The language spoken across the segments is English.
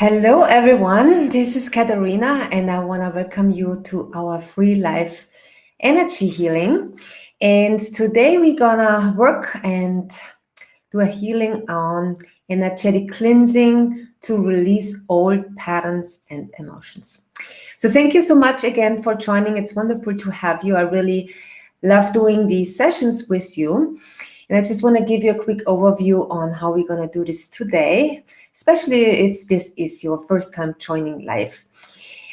Hello, everyone. This is Katharina, and I want to welcome you to our free life energy healing. And today we're gonna work and do a healing on energetic cleansing to release old patterns and emotions. So thank you so much again for joining. It's wonderful to have you. I really love doing these sessions with you. And I just want to give you a quick overview on how we're going to do this today, especially if this is your first time joining live.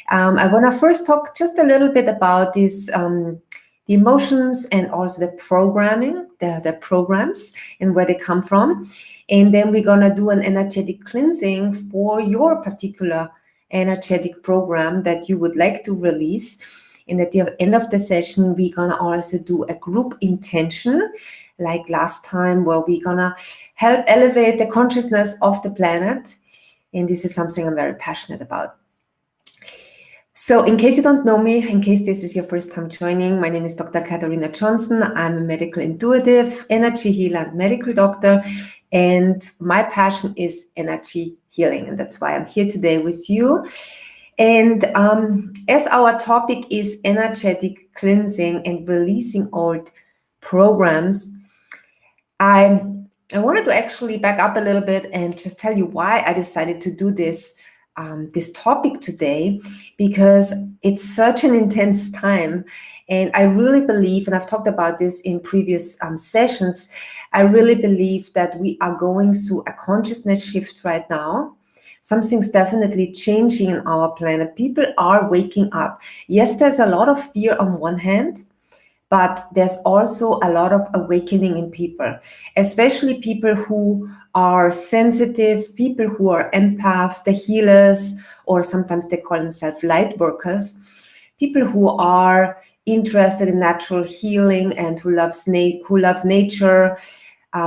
I want to first talk just a little bit about this, the emotions and also the programming, the programs and where they come from. And then we're going to do an energetic cleansing for your particular energetic program that you would like to release. And at the end of the session, we're going to also do a group intention like last time, where we're gonna help elevate the consciousness of the planet. And this is something I'm very passionate about. So in case you don't know me, in case this is your first time joining, my name is Dr. Katharina Johnson. I'm a medical intuitive, energy healer, and medical doctor. And my passion is energy healing. And that's why I'm here today with you. And as our topic is energetic cleansing and releasing old programs, I wanted to actually back up a little bit and just tell you why I decided to do this topic today, because it's such an intense time. And I really believe, and I've talked about this in previous sessions, I really believe that we are going through a consciousness shift right now. Something's definitely changing in our planet. People are waking up. Yes, there's a lot of fear on one hand, but there's also a lot of awakening in people, especially people who are sensitive, people who are empaths, the healers, or sometimes they call themselves light workers, people who are interested in natural healing and who love nature,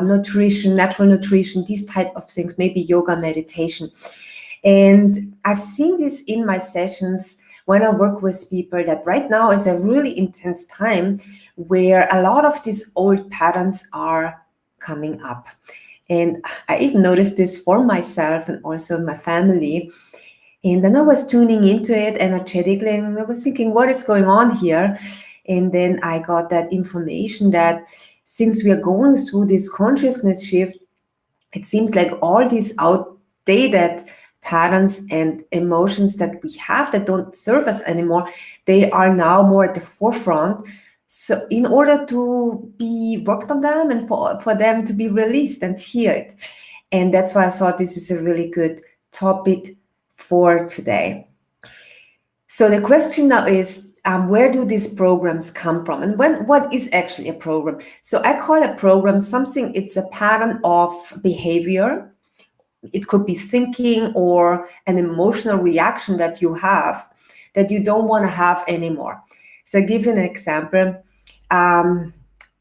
nutrition, natural nutrition, these type of things, maybe yoga, meditation. And I've seen this in my sessions when I work with people, that right now is a really intense time where a lot of these old patterns are coming up. And I even noticed this for myself and also my family. And then I was tuning into it energetically, and I was thinking, what is going on here? And then I got that information that since we are going through this consciousness shift, it seems like all these outdated patterns and emotions that we have that don't serve us anymore, they are now more at the forefront. So in order to be worked on them and for them to be released and healed. And that's why I thought this is a really good topic for today. So the question now is, where do these programs come from? And what is actually a program? So I call a program something, it's a pattern of behavior. It could be thinking or an emotional reaction that you have that you don't want to have anymore. So I'll give you an example.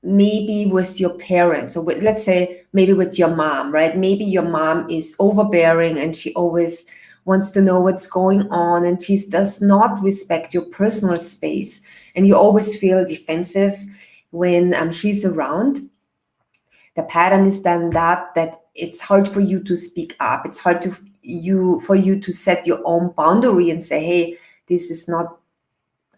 Maybe with your parents, or let's say maybe with your mom, right? Maybe your mom is overbearing and she always wants to know what's going on, and she does not respect your personal space, and you always feel defensive when she's around. The pattern is then that it's hard for you to speak up. It's hard for you to set your own boundary and say, hey, this is not,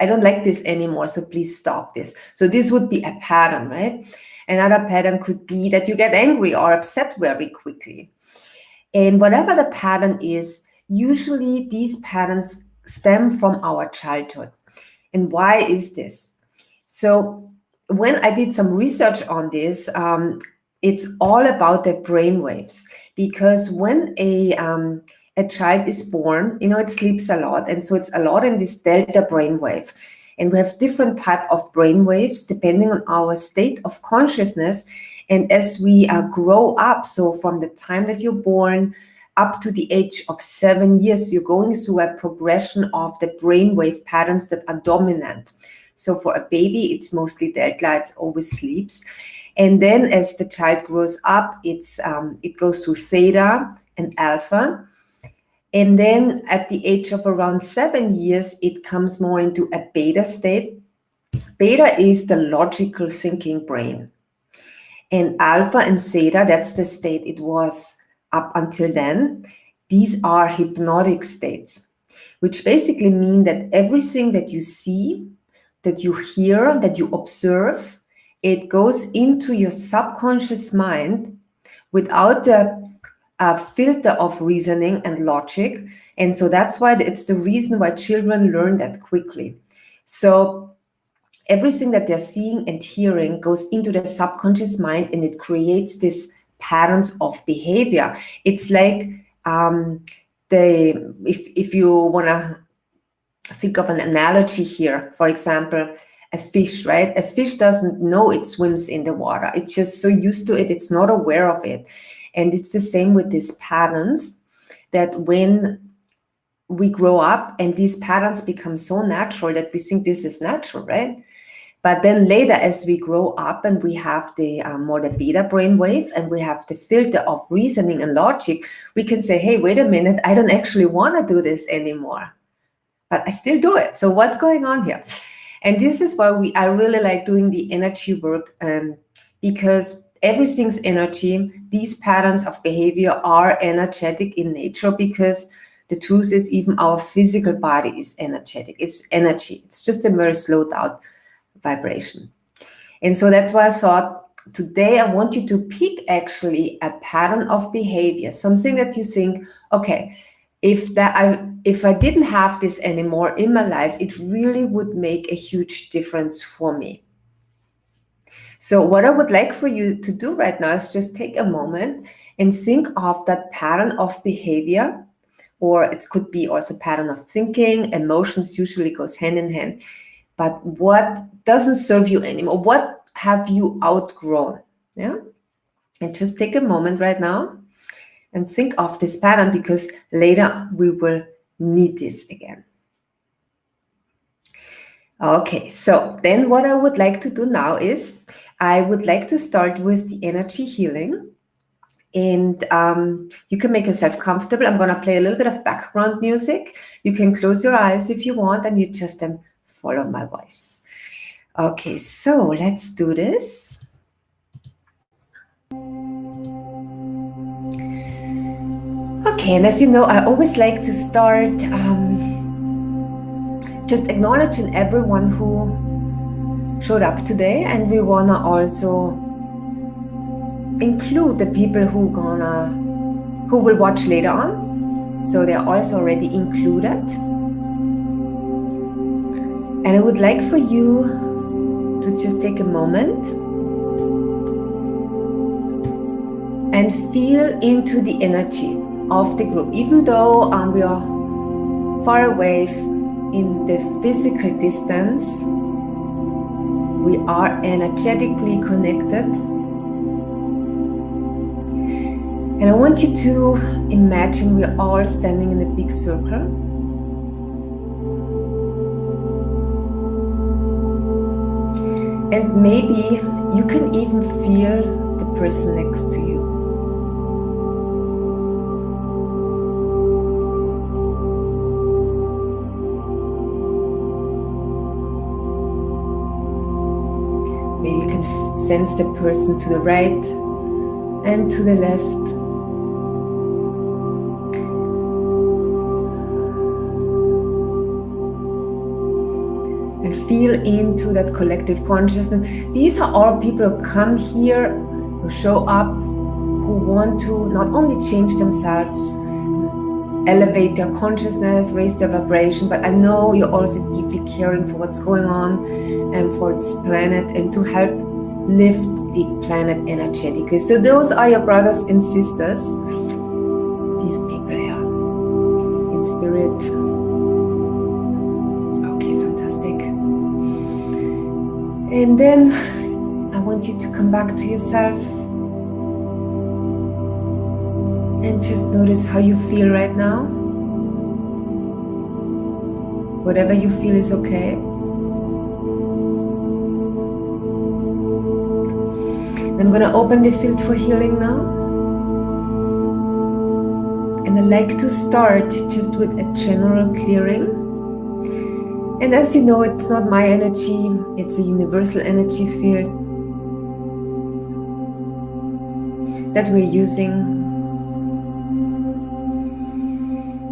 I don't like this anymore, so please stop this. So this would be a pattern, right? Another pattern could be that you get angry or upset very quickly. And whatever the pattern is, usually these patterns stem from our childhood. And why is this? So when I did some research on this, it's all about the brain waves, because when a child is born, it sleeps a lot, and so it's a lot in this delta brainwave, and we have different type of brain waves depending on our state of consciousness. And as we grow up, so from the time that you're born up to the age of 7 years, you're going through a progression of the brainwave patterns that are dominant. So for a baby, it's mostly delta, it always sleeps. And then as the child grows up, it goes to theta and alpha. And then at the age of around 7 years, it comes more into a beta state. Beta is the logical thinking brain. And alpha and theta, that's the state it was up until then. these are hypnotic states, which basically mean that everything that you see, that you hear, that you observe, it goes into your subconscious mind without a filter of reasoning and logic. And so that's why it's the reason why children learn that quickly. So everything that they're seeing and hearing goes into the subconscious mind, and it creates these patterns of behavior. It's like if you want to think of an analogy here, for example, a fish, right? A fish doesn't know it swims in the water. It's just so used to it, it's not aware of it. And it's the same with these patterns, that when we grow up and these patterns become so natural that we think this is natural, right? But then later, as we grow up and we have the more the beta brainwave and we have the filter of reasoning and logic, we can say, hey, wait a minute, I don't actually want to do this anymore, but I still do it. So what's going on here? And this is why I really like doing the energy work, because everything's energy. These patterns of behavior are energetic in nature, because the truth is even our physical body is energetic. It's energy. It's just a very slowed down vibration. And so that's why I thought today I want you to pick actually a pattern of behavior, something that you think, okay, if I didn't have this anymore in my life, it really would make a huge difference for me. So what I would like for you to do right now is just take a moment and think of that pattern of behavior, or it could be also pattern of thinking. Emotions usually goes hand in hand. But what doesn't serve you anymore? What have you outgrown? Yeah. And just take a moment right now and think of this pattern, because later we will need this again. Okay, so then what I would like to do now is I would like to start with the energy healing. And you can make yourself comfortable. I'm going to play a little bit of background music. You can close your eyes if you want, and you just then follow my voice. Okay, so let's do this. Okay, and as you know, I always like to start just acknowledging everyone who showed up today, and we want to also include the people who will watch later on, so they're also already included. And I would like for you to just take a moment and feel into the energy of the group. Even though we are far away in the physical distance, we are energetically connected. And I want you to imagine we're all standing in a big circle. And maybe you can even feel the person next to you. Maybe you can sense the person to the right and to the left. And feel into that collective consciousness. These are all people who come here, who show up, who want to not only change themselves, elevate their consciousness, raise their vibration, but I know you're also deeply caring for what's going on and for this planet, and to help lift the planet energetically. So those are your brothers and sisters, these people here in spirit. And then I want you to come back to yourself and just notice how you feel right now. Whatever you feel is okay. I'm going to open the field for healing now. And I like to start just with a general clearing. And as you know, it's not my energy, it's a universal energy field that we're using.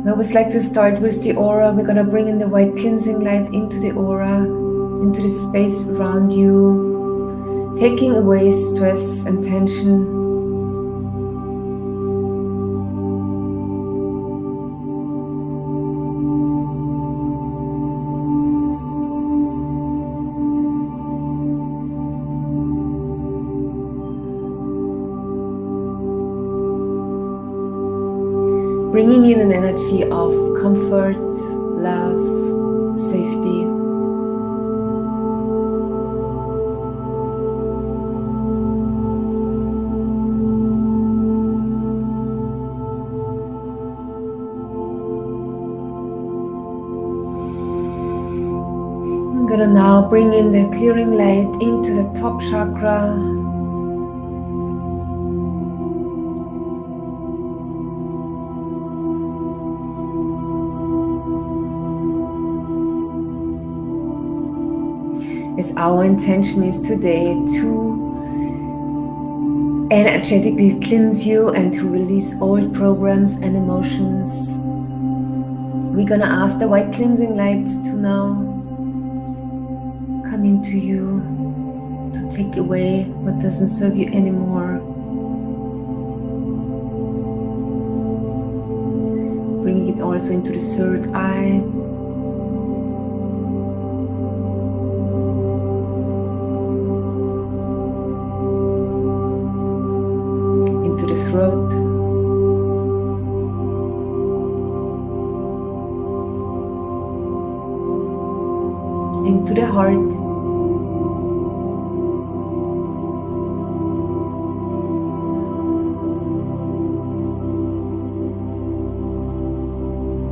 I always like to start with the aura. We're gonna bring in the white cleansing light into the aura, into the space around you, taking away stress and tension. Bringing in an energy of comfort, love, safety. I'm gonna now bring in the clearing light into the top chakra. As our intention is today to energetically cleanse you and to release old programs and emotions, we're gonna ask the white cleansing light to now come into you, to take away what doesn't serve you anymore. Bringing it also into the third eye. Throat, into the heart,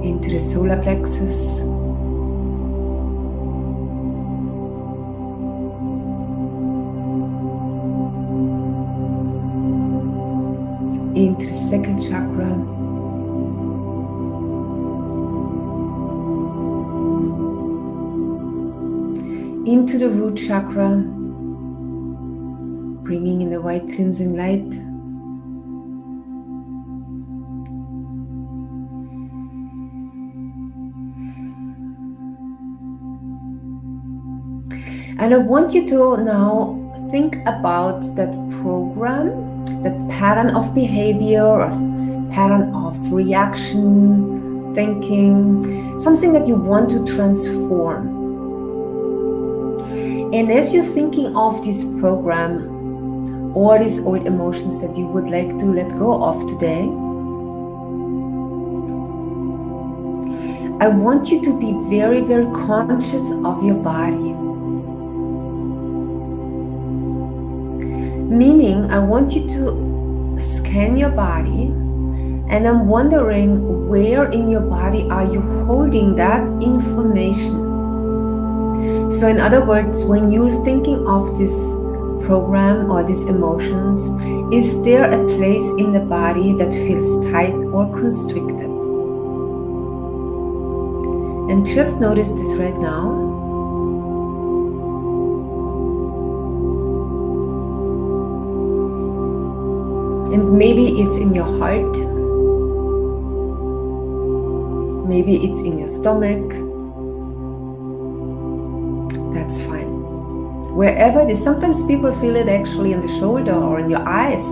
into the solar plexus, into the second chakra, into the root chakra, bringing in the white cleansing light, and I want you to now think about that program, that pattern of behavior, or pattern of reaction, thinking, something that you want to transform. And as you're thinking of this program or these old emotions that you would like to let go of today, I want you to be very, very conscious of your body. Meaning, I want you to scan your body, and I'm wondering where in your body are you holding that information. So in other words, when you're thinking of this program or these emotions, is there a place in the body that feels tight or constricted? And just notice this right now. And maybe it's in your heart, maybe it's in your stomach. That's fine. Wherever it is, sometimes people feel it actually on the shoulder or in your eyes.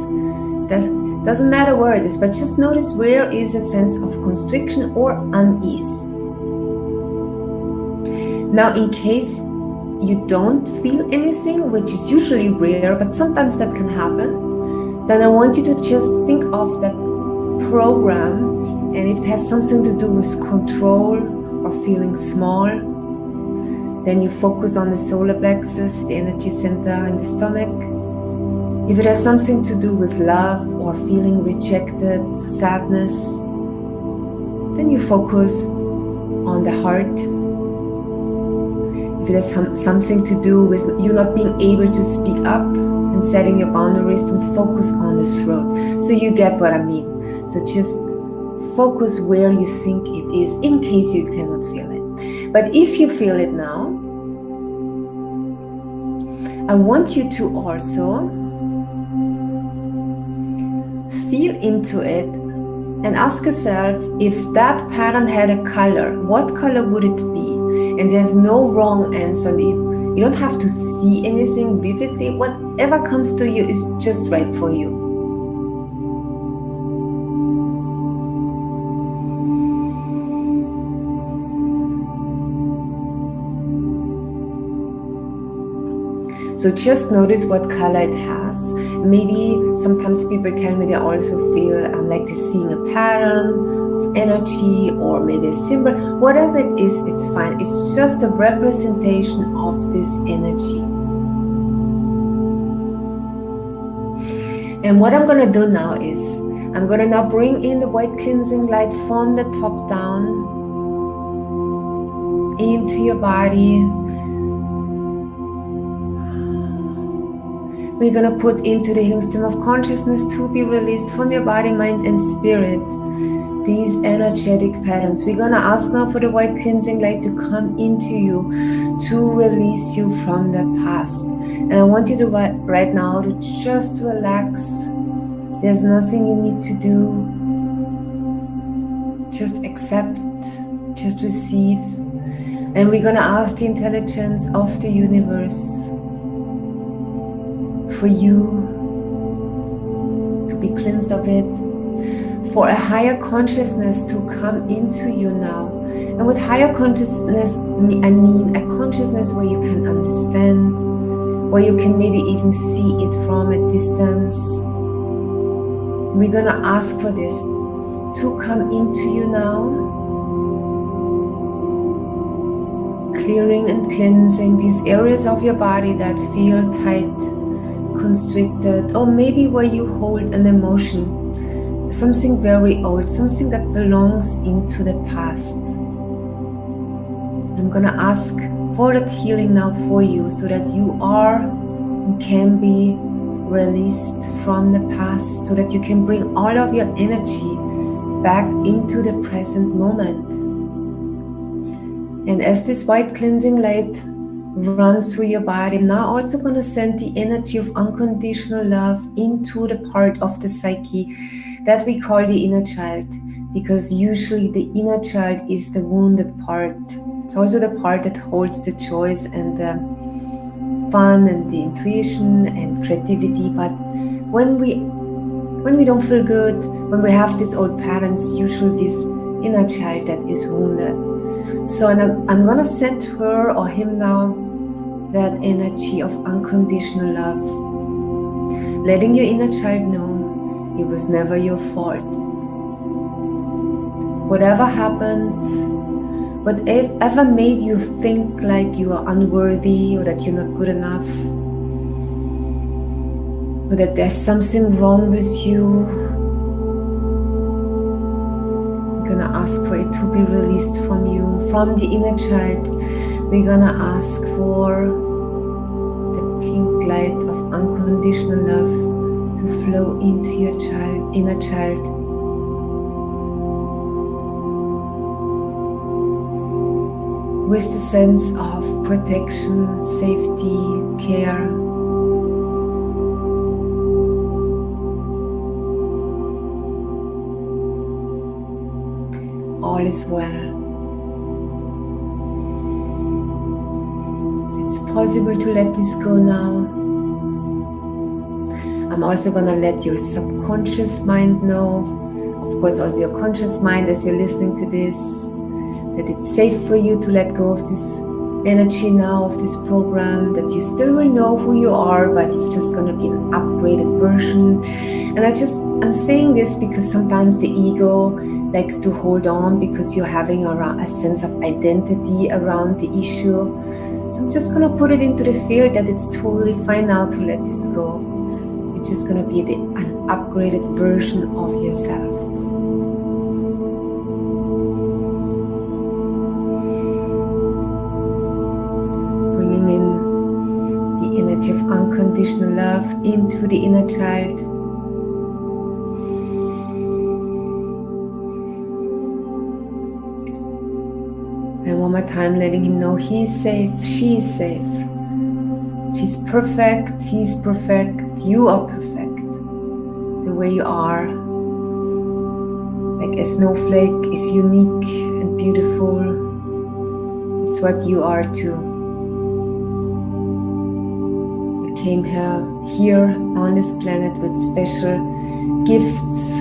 Doesn't matter where it is, but just notice where is a sense of constriction or unease. Now, in case you don't feel anything, which is usually rare, but sometimes that can happen, then I want you to just think of that program, and if it has something to do with control or feeling small, then you focus on the solar plexus, the energy center in the stomach. If it has something to do with love or feeling rejected, sadness, then you focus on the heart. If it has something to do with you not being able to speak up and setting your boundaries, then focus on the throat. So you get what I mean. So just focus where you think it is, in case you cannot feel it. But if you feel it now, I want you to also feel into it and ask yourself, if that pattern had a color, what color would it be? And there's no wrong answer. You don't have to see anything vividly. Whatever comes to you is just right for you. So just notice what color it has. Maybe sometimes people tell me they also feel like they're seeing a pattern of energy or maybe a symbol. Whatever it is, it's fine. It's just a representation of this energy. And what I'm going to do now is, I'm going to now bring in the white cleansing light from the top down into your body. We're going to put into the healing stream of consciousness to be released from your body, mind, and spirit these energetic patterns. We're going to ask now for the white cleansing light to come into you, to release you from the past. And I want you to right now to just relax. There's nothing you need to do. Just accept, just receive. And we're going to ask the intelligence of the universe for you to be cleansed of it, for a higher consciousness to come into you now. And with higher consciousness, I mean a consciousness where you can understand, where you can maybe even see it from a distance. We're gonna ask for this to come into you now, clearing and cleansing these areas of your body that feel tight, constricted, or maybe where you hold an emotion, something very old, something that belongs into the past. I'm gonna ask for that healing now for you, so that you are and can be released from the past, so that you can bring all of your energy back into the present moment. And as this white cleansing light runs through your body, I'm now also going to send the energy of unconditional love into the part of the psyche that we call the inner child, because usually the inner child is the wounded part. It's also the part that holds the joys and the fun and the intuition and creativity. But when we don't feel good, when we have these old patterns, usually this inner child that is wounded. So I'm going to send her or him now that energy of unconditional love, letting your inner child know it was never your fault. Whatever happened, whatever made you think like you are unworthy or that you're not good enough, or that there's something wrong with you, you're gonna ask for it to be released from you, from the inner child. We're gonna ask for the pink light of unconditional love to flow into your inner child. With the sense of protection, safety, care. All is well. It's possible to let this go now. I'm also gonna let your subconscious mind know, of course also your conscious mind as you're listening to this, that it's safe for you to let go of this energy now, of this program, that you still will know who you are, but it's just gonna be an upgraded version. And I'm saying this because sometimes the ego likes to hold on because you're having a sense of identity around the issue. So I'm just gonna put it into the field that it's totally fine now to let this go. It's just gonna be an upgraded version of yourself. Bringing in the energy of unconditional love into the inner child. And one more time, letting him know he's safe, she is safe. She's perfect, he's perfect, you are perfect, the way you are. Like a snowflake is unique and beautiful. It's what you are too. You came here on this planet with special gifts,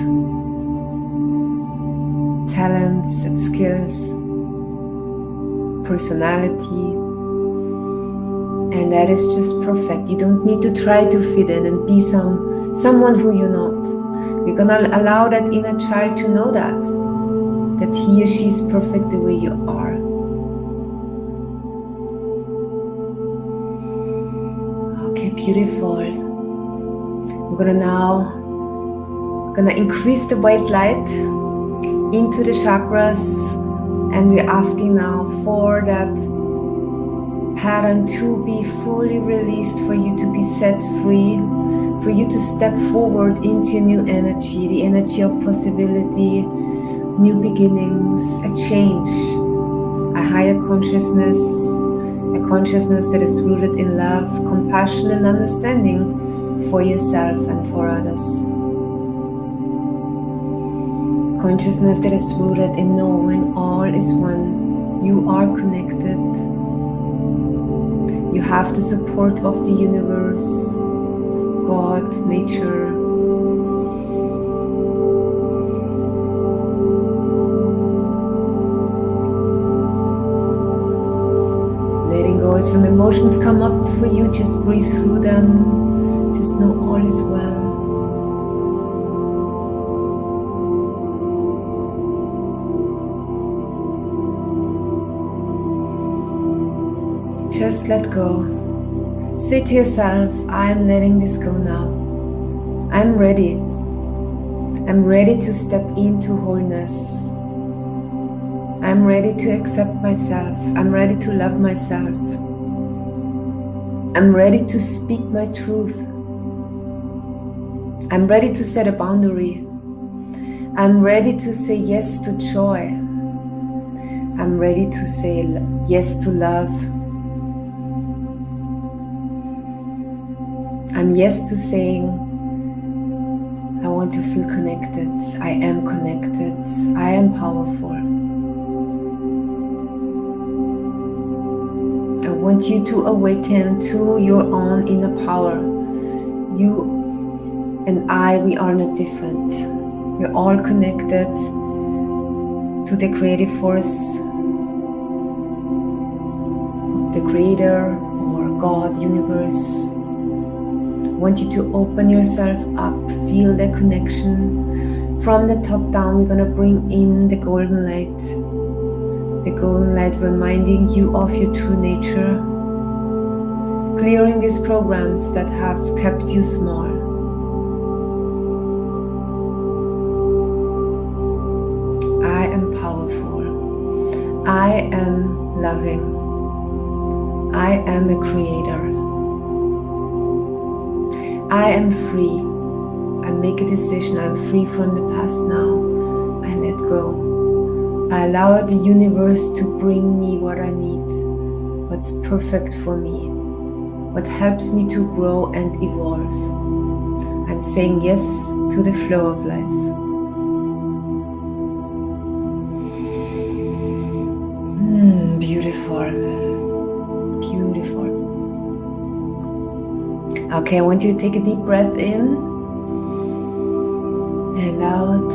talents and skills, personality, and that is just perfect. You don't need to try to fit in and be someone who you're not. We're gonna allow that inner child to know that he or she is perfect the way you are. Okay, beautiful. We're gonna increase the white light into the chakras, and we're asking now for that pattern to be fully released, for you to be set free, for you to step forward into a new energy, the energy of possibility, new beginnings, a change, a higher consciousness, a consciousness that is rooted in love, compassion and understanding for yourself and for others. Consciousness that is rooted in knowing all is one. You are connected. You have the support of the universe, God, nature. Letting go. If some emotions come up for you, just breathe through them. Just know all is well. Just let go. Say to yourself, I'm letting this go now. I'm ready. I'm ready to step into wholeness. I'm ready to accept myself. I'm ready to love myself. I'm ready to speak my truth. I'm ready to set a boundary. I'm ready to say yes to joy. I'm ready to say yes to love. I'm yes to saying, I want to feel connected. I am connected. I am powerful. I want you to awaken to your own inner power. You and I, we are not different. We're all connected to the creative force of the Creator or God, universe. I want you to open yourself up, feel the connection. From the top down, we're going to bring in the golden light. The golden light reminding you of your true nature. Clearing these programs that have kept you small. I am powerful. I am loving. I am a creator. I am free. I make a decision. I'm free from the past now. I let go. I allow the universe to bring me what I need, what's perfect for me, what helps me to grow and evolve. I'm saying yes to the flow of life. Beautiful. Beautiful. Okay, I want you to take a deep breath in and out.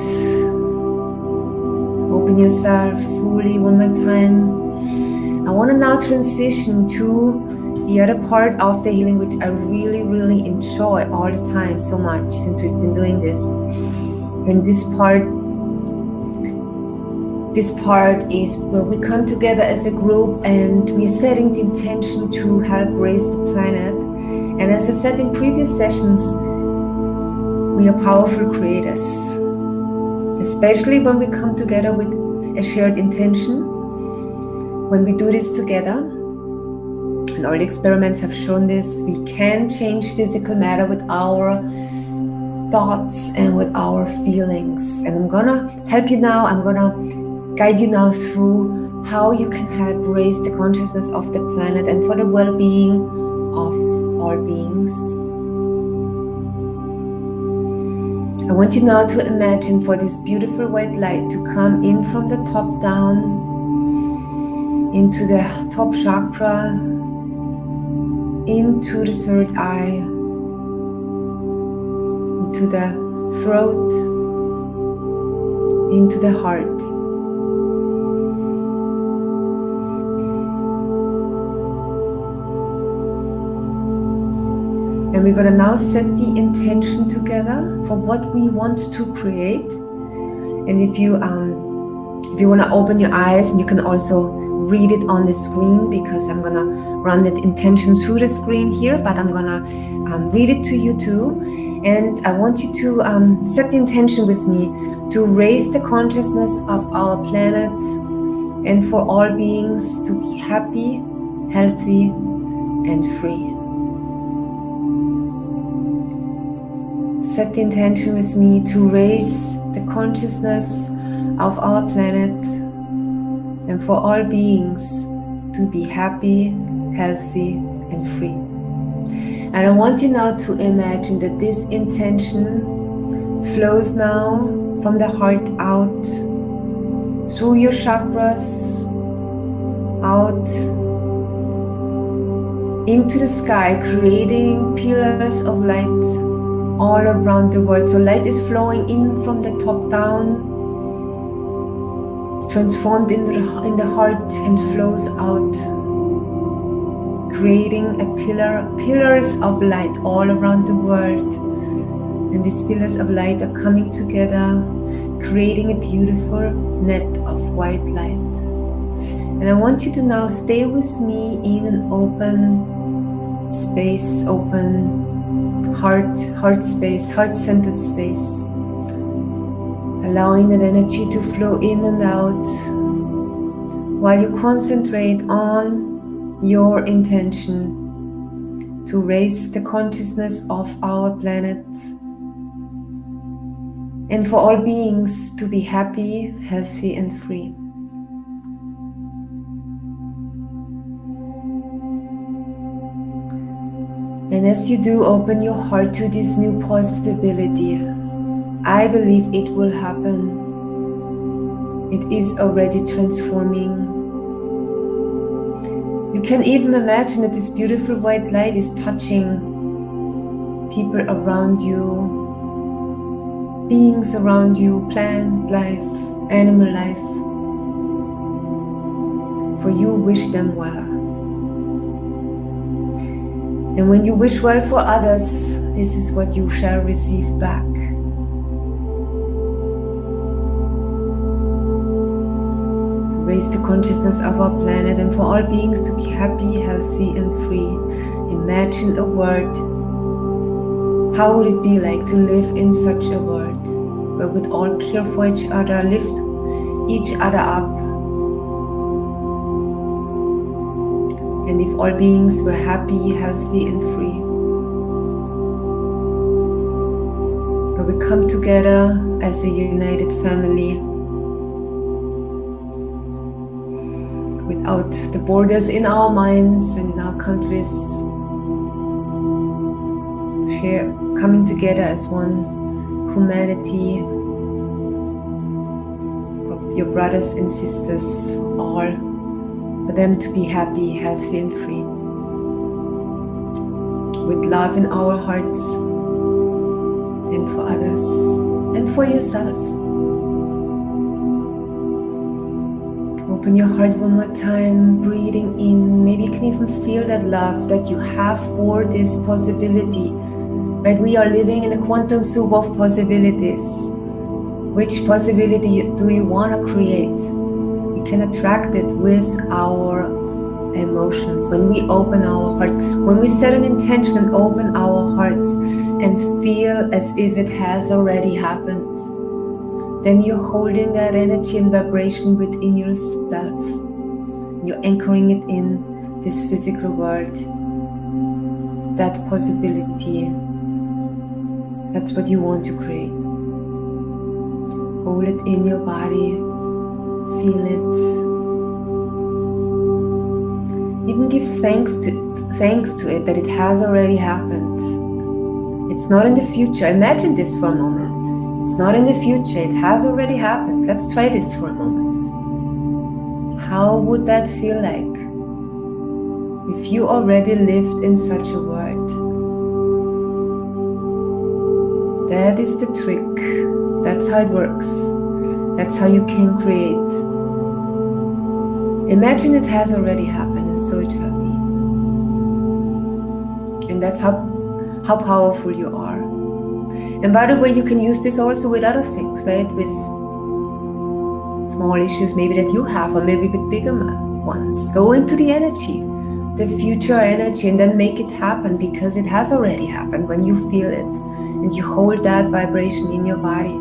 Open yourself fully one more time. I want to now transition to the other part of the healing, which I really, really enjoy all the time so much since we've been doing this. And this part is where we come together as a group and we're setting the intention to help raise the planet. And as I said in previous sessions, we are powerful creators, especially when we come together with a shared intention. When we do this together, and all the experiments have shown this, we can change physical matter with our thoughts and with our feelings. And I'm gonna help you now. I'm gonna guide you now through how you can help raise the consciousness of the planet and for the well-being of all beings. I want you now to imagine for this beautiful white light to come in from the top down into the top chakra, into the third eye, into the throat, into the heart. And we're gonna now set the intention together for what we want to create. And if you wanna open your eyes, and you can also read it on the screen, because I'm gonna run that intention through the screen here, but I'm gonna read it to you too. And I want you to set the intention with me to raise the consciousness of our planet and for all beings to be happy, healthy, and free. Set the intention with me to raise the consciousness of our planet and for all beings to be happy, healthy, and free. And I want you now to imagine that this intention flows now from the heart out through your chakras, out into the sky, creating pillars of light all around the world. So light is flowing in from the top down. It's transformed in the heart and flows out, creating pillars of light all around the world. And these pillars of light are coming together, creating a beautiful net of white light. And I want you to now stay with me in an open space, open heart space, heart-centered space, allowing that energy to flow in and out while you concentrate on your intention to raise the consciousness of our planet and for all beings to be happy, healthy, and free. And as you do, open your heart to this new possibility. I believe it will happen. It is already transforming. You can even imagine that this beautiful white light is touching people around you, beings around you, plant life, animal life. For you wish them well. And when you wish well for others, this is what you shall receive back. Raise the consciousness of our planet and for all beings to be happy, healthy, and free. Imagine a world. How would it be like to live in such a world where we'd all care for each other, lift each other up, and if all beings were happy, healthy, and free? Where we come together as a united family without the borders in our minds and in our countries, coming together as one humanity, your brothers and sisters, all, for them to be happy, healthy, and free, with love in our hearts, and for others, and for yourself. Open your heart one more time, breathing in. Maybe you can even feel that love that you have for this possibility. Right? We are living in a quantum soup of possibilities. Which possibility do you want to create? We can attract it with our emotions. When we open our hearts, when we set an intention and open our hearts and feel as if it has already happened, then you're holding that energy and vibration within yourself. You're anchoring it in this physical world. That possibility. That's what you want to create. Hold it in your body. Feel it. Even give thanks to it that it has already happened. It's not in the future. Imagine this for a moment. It's not in the future, it has already happened. Let's try this for a moment. How would that feel like if you already lived in such a world? That is the trick. That's how it works. That's how you can create. Imagine it has already happened, and so it shall be. And that's how powerful you are. And by the way, you can use this also with other things, right? With small issues maybe that you have, or maybe with bigger ones. Go into the energy, the future energy, and then make it happen, because it has already happened when you feel it and you hold that vibration in your body.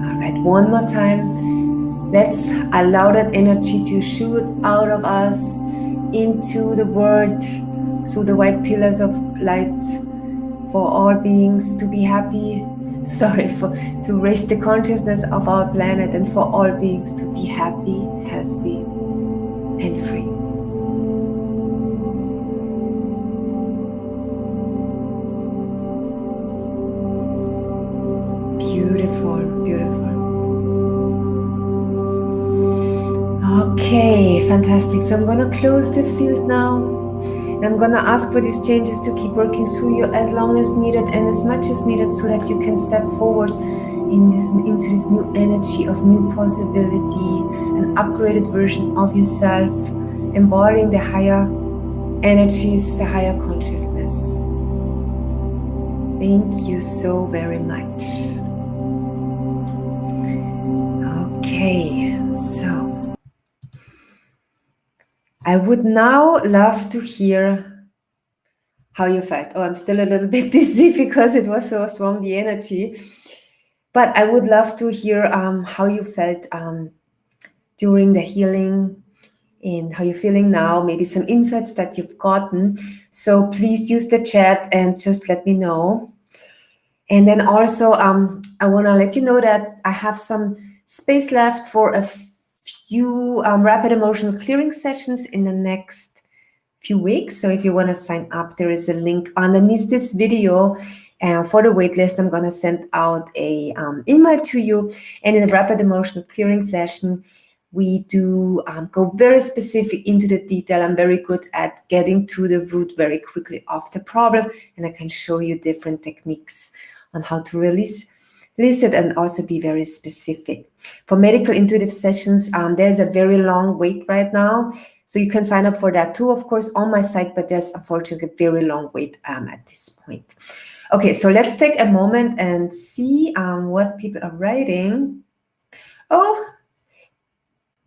All right, one more time. Let's allow that energy to shoot out of us into the world through the white pillars of light, for all beings to be happy, to raise the consciousness of our planet, and for all beings to be happy, healthy, and free. Beautiful, beautiful. Okay, fantastic. So I'm gonna close the field now. I'm gonna ask for these changes to keep working through you as long as needed and as much as needed, so that you can step forward into this new energy of new possibility, an upgraded version of yourself, embodying the higher energies, the higher consciousness. Thank you so very much. Okay, so I would now love to hear how you felt. Oh, I'm still a little bit dizzy because it was so strong, the energy. But I would love to hear how you felt during the healing, and how you're feeling now, maybe some insights that you've gotten. So please use the chat and just let me know. And then also, I want to let you know that I have some space left for a few rapid emotional clearing sessions in the next few weeks. So if you want to sign up, there is a link underneath this video. For the waitlist, I'm going to send out a email to you. And in a rapid emotional clearing session, we do go very specific into the detail. I'm very good at getting to the root very quickly of the problem, and I can show you different techniques on how to release it and also be very specific. For medical intuitive sessions, there's a very long wait right now. So you can sign up for that too, of course, on my site, but there's unfortunately a very long wait at this point. Okay, so let's take a moment and see what people are writing.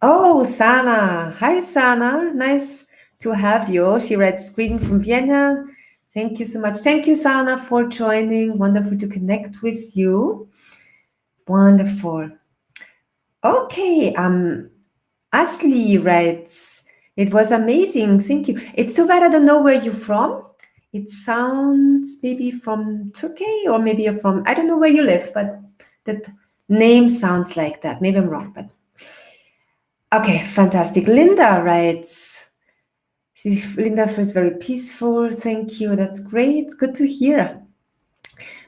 Oh, Sana. Hi, Sana. Nice to have you. She writes, greeting from Vienna. Thank you so much. Thank you, Sana, for joining. Wonderful to connect with you. Wonderful. Okay, Asli writes, it was amazing. Thank you. It's too bad I don't know where you're from. It sounds maybe from Turkey, or maybe you're from, I don't know where you live, but that name sounds like that. Maybe I'm wrong, but okay, fantastic. Linda writes, Linda feels very peaceful. Thank you. That's great. Good to hear.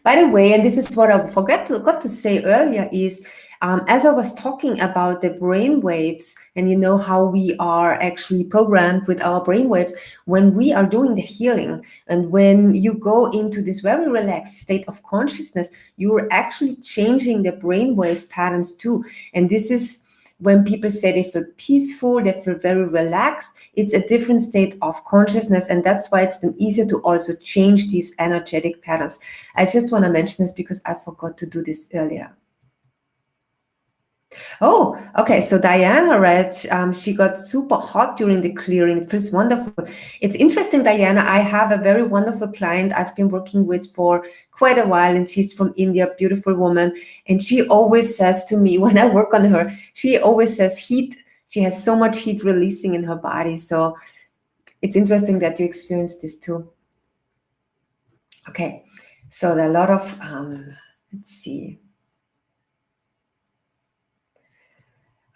By the way, and this is what I got to say earlier, is as I was talking about the brain waves, and you know how we are actually programmed with our brain waves when we are doing the healing, and when you go into this very relaxed state of consciousness, you're actually changing the brain wave patterns too. And this is when people say they feel peaceful, they feel very relaxed, it's a different state of consciousness, and that's why it's then easier to also change these energetic patterns. I just want to mention this because I forgot to do this earlier. Oh, okay. So Diana, right? She got super hot during the clearing. It feels wonderful. It's interesting, Diana. I have a very wonderful client I've been working with for quite a while, and she's from India, beautiful woman. And she always says to me when I work on her, she always says heat. She has so much heat releasing in her body. So it's interesting that you experience this too. Okay. So there are a lot of, let's see.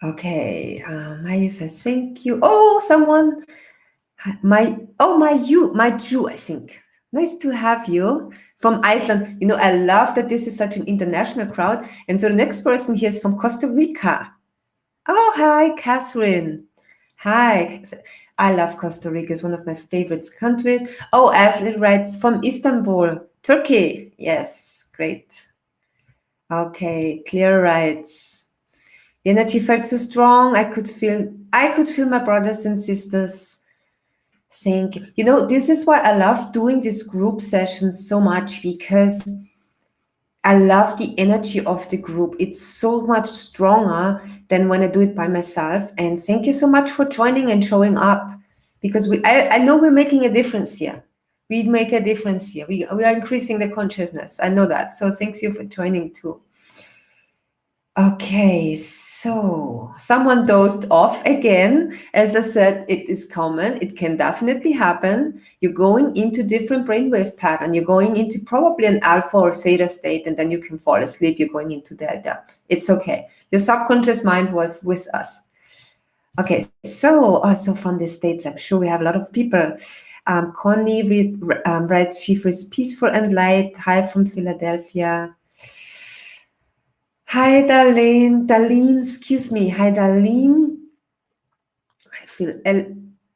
Okay, Maya says thank you. Oh, someone, my Jew, I think. Nice to have you from Iceland. You know, I love that this is such an international crowd. And so the next person here is from Costa Rica. Oh, hi, Catherine. Hi. I love Costa Rica. It's one of my favorite countries. Oh, Ashley writes from Istanbul, Turkey. Yes, great. Okay, Claire writes. The energy felt so strong. I could feel my brothers and sisters. Thank you. You know, this is why I love doing these group sessions so much, because I love the energy of the group. It's so much stronger than when I do it by myself. And thank you so much for joining and showing up, because I know we're making a difference here. We make a difference here. We are increasing the consciousness. I know that. So thank you for joining too. Okay, so someone dozed off again. As I said, it is common. It can definitely happen. You're going into different brainwave pattern. You're going into probably an alpha or theta state, and then you can fall asleep. You're going into delta. It's okay. Your subconscious mind was with us. Okay, so also from the States, I'm sure we have a lot of people. Connie writes, she feels peaceful and light. Hi from Philadelphia. Hi, Darlene, excuse me. Hi, Darlene. I feel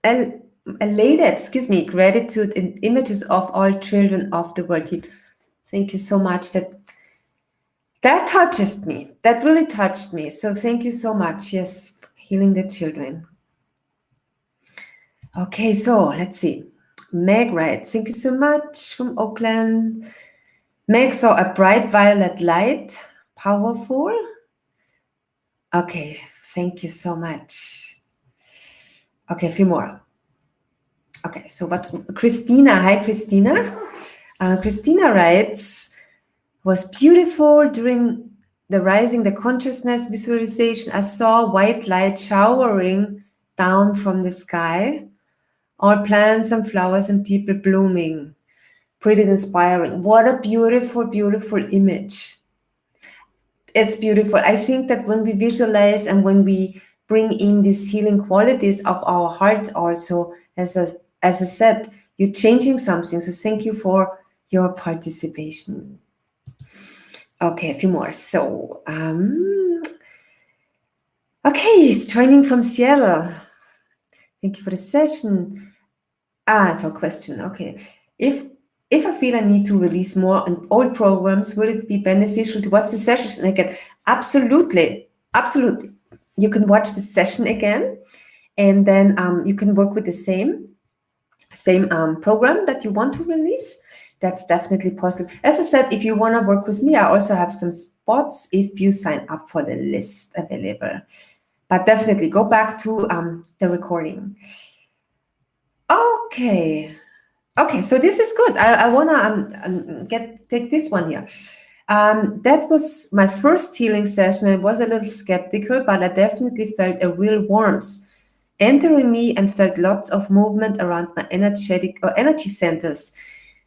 elated, excuse me, gratitude and images of all children of the world. Thank you so much. That touches me. That really touched me. So thank you so much. Yes, healing the children. Okay, so let's see. Meg writes, thank you so much from Oakland. Meg saw a bright violet light, powerful. Okay, thank you so much. Okay, a few more. Okay, so what Christina, hi Christina. Christina writes, was beautiful during the rising, the consciousness visualization. I saw white light showering down from the sky, all plants and flowers and people blooming. Pretty inspiring. What a beautiful, beautiful image. It's beautiful. I think that when we visualize and when we bring in these healing qualities of our heart also, as I said, you're changing something. So thank you for your participation. Okay, a few more. So, okay, he's joining from Seattle. Thank you for the session. It's a question. Okay. If I feel I need to release more on old programs, will it be beneficial to watch the session again? Absolutely. Absolutely. You can watch the session again, and then you can work with the same program that you want to release. That's definitely possible. As I said, if you want to work with me, I also have some spots if you sign up for the list available. But definitely go back to the recording. Okay. Okay, so this is good. I want to take this one here. That was my first healing session. I was a little skeptical, but I definitely felt a real warmth entering me and felt lots of movement around my energy centers.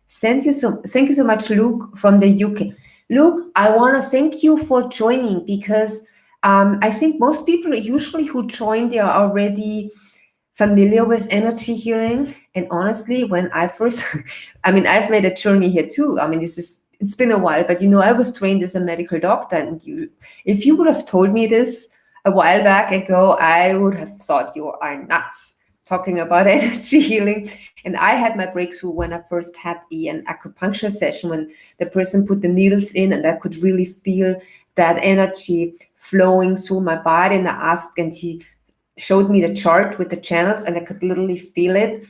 Thank you so much, Luke from the UK. Luke, I want to thank you for joining, because I think most people usually who join, they are already familiar with energy healing. And honestly, when I first, I mean, I've made a journey here too. I mean, it's been a while, but I was trained as a medical doctor, and if you would have told me this a while back ago, I would have thought you are nuts talking about energy healing. And I had my breakthrough when I first had an acupuncture session, when the person put the needles in and I could really feel that energy flowing through my body. And I asked, and he showed me the chart with the channels, and I could literally feel it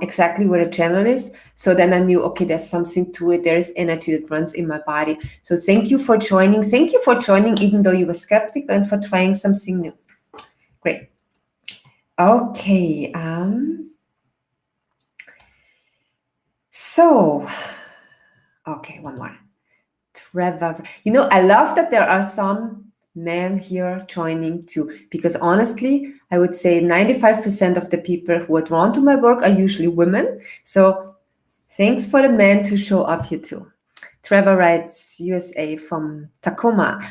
exactly where the channel is. So then I knew, okay, there's something to it. There is energy that runs in my body. So thank you for joining. Thank you for joining, even though you were skeptical, and for trying something new. Great. Okay. So, okay, one more. Trevor. I love that there are some men here joining too, because honestly, I would say 95% of the people who are drawn to my work are usually women. So thanks for the men to show up here too. Trevor writes, USA from Tacoma.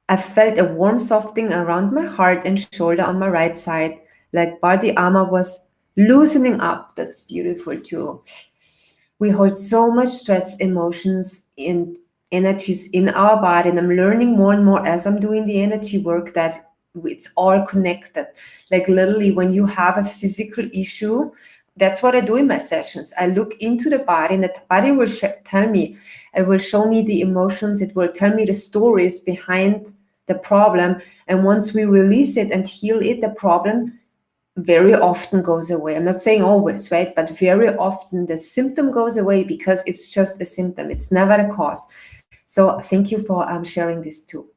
I felt a warm softening around my heart and shoulder on my right side, like body armor was loosening up. That's beautiful too. We hold so much stress, emotions, and energies in our body. And I'm learning more and more as I'm doing the energy work that it's all connected. Like literally, when you have a physical issue, that's what I do in my sessions. I look into the body, and the body will tell me, it will show me the emotions, it will tell me the stories behind the problem. And once we release it and heal it, the problem very often goes away. I'm not saying always, right? But very often the symptom goes away because it's just a symptom. It's never a cause. So thank you for sharing this too.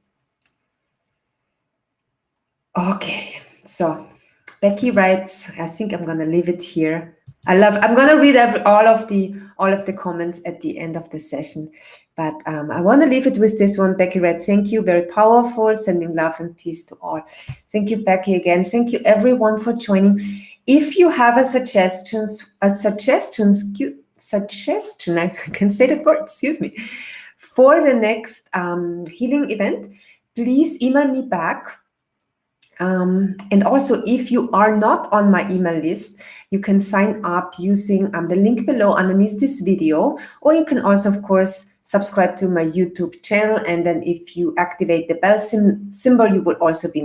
Okay, so Becky writes, I think I'm gonna leave it here. I'm gonna read all of the comments at the end of the session, but I want to leave it with this one. Becky writes, thank you, very powerful, sending love and peace to all. Thank you, Becky, again. Thank you everyone for joining. If you have a suggestion, I can say that word, excuse me, for the next healing event, please email me back. And also, if you are not on my email list, you can sign up using the link below underneath this video, or you can also, of course, subscribe to my YouTube channel. And then if you activate the bell symbol, you will also be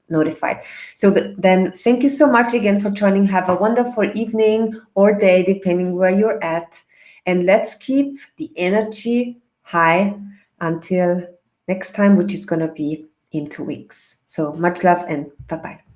notified. So then thank you so much again for joining. Have a wonderful evening or day, depending where you're at. And let's keep the energy high until next time, which is going to be in 2 weeks. So much love and bye-bye.